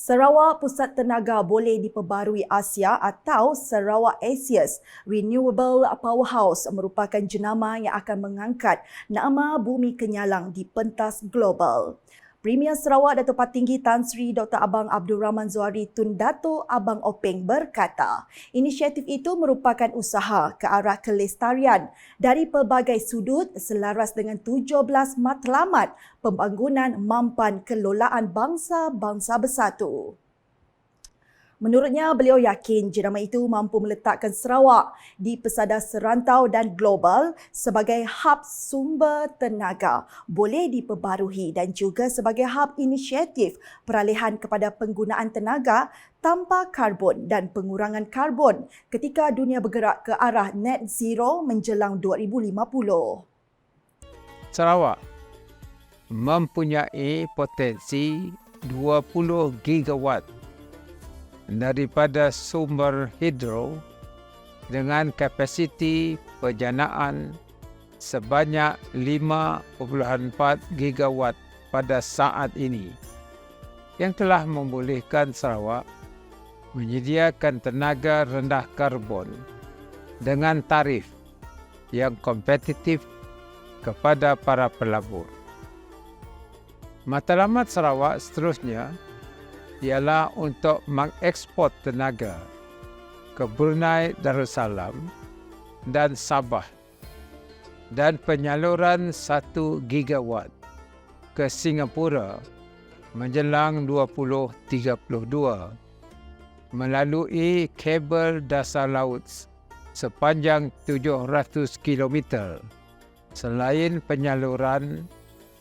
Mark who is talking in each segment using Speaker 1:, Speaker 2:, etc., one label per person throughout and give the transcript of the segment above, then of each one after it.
Speaker 1: Sarawak Pusat Tenaga boleh diperbarui Asia atau Sarawak Asia's Renewable Powerhouse merupakan jenama yang akan mengangkat nama Bumi Kenyalang di pentas global. Premier Sarawak Dato' Patinggi Tan Sri Dr. Abang Abdul Rahman Zuari Tun Dato' Abang Openg berkata, inisiatif itu merupakan usaha ke arah kelestarian dari pelbagai sudut selaras dengan 17 matlamat pembangunan mampan kelolaan bangsa-bangsa bersatu. Menurutnya, beliau yakin jenama itu mampu meletakkan Sarawak di pesada serantau dan global sebagai hub sumber tenaga boleh diperbarui dan juga sebagai hub inisiatif peralihan kepada penggunaan tenaga tanpa karbon dan pengurangan karbon ketika dunia bergerak ke arah net zero menjelang 2050.
Speaker 2: Sarawak mempunyai potensi 20 gigawatt daripada sumber hidro dengan kapasiti penjanaan sebanyak 5.4 gigawatt pada saat ini yang telah membolehkan Sarawak menyediakan tenaga rendah karbon dengan tarif yang kompetitif kepada para pelabur. Matlamat Sarawak seterusnya ialah untuk mengeksport tenaga ke Brunei Darussalam dan Sabah dan penyaluran 1 gigawatt ke Singapura menjelang 2032 melalui kabel dasar laut sepanjang 700 km selain penyaluran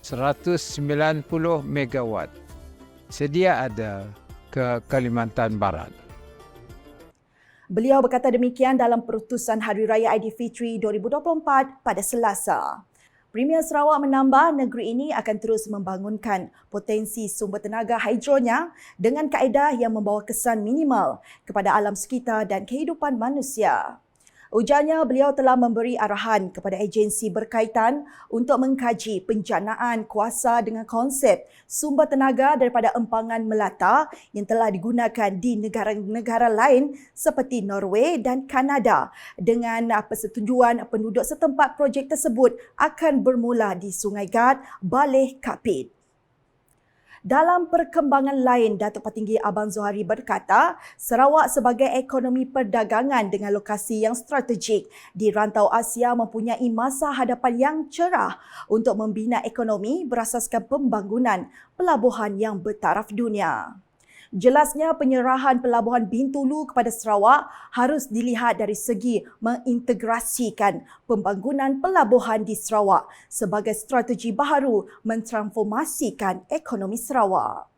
Speaker 2: 190 megawatt sedia ada ke Kalimantan Barat.
Speaker 1: Beliau berkata demikian dalam perutusan Hari Raya Aidilfitri 2024 pada Selasa. Premier Sarawak menambah negeri ini akan terus membangunkan potensi sumber tenaga hidronya dengan kaedah yang membawa kesan minimal kepada alam sekitar dan kehidupan manusia. Ujarnya, beliau telah memberi arahan kepada agensi berkaitan untuk mengkaji penjanaan kuasa dengan konsep sumber tenaga daripada empangan melata yang telah digunakan di negara-negara lain seperti Norway dan Kanada dengan persetujuan penduduk setempat. Projek tersebut akan bermula di Sungai Gad, Baleh Kapit. Dalam perkembangan lain, Dato' Patinggi Abang Zuari berkata, Sarawak sebagai ekonomi perdagangan dengan lokasi yang strategik di rantau Asia mempunyai masa hadapan yang cerah untuk membina ekonomi berasaskan pembangunan pelabuhan yang bertaraf dunia. Jelasnya, penyerahan pelabuhan Bintulu kepada Sarawak harus dilihat dari segi mengintegrasikan pembangunan pelabuhan di Sarawak sebagai strategi baharu mentransformasikan ekonomi Sarawak.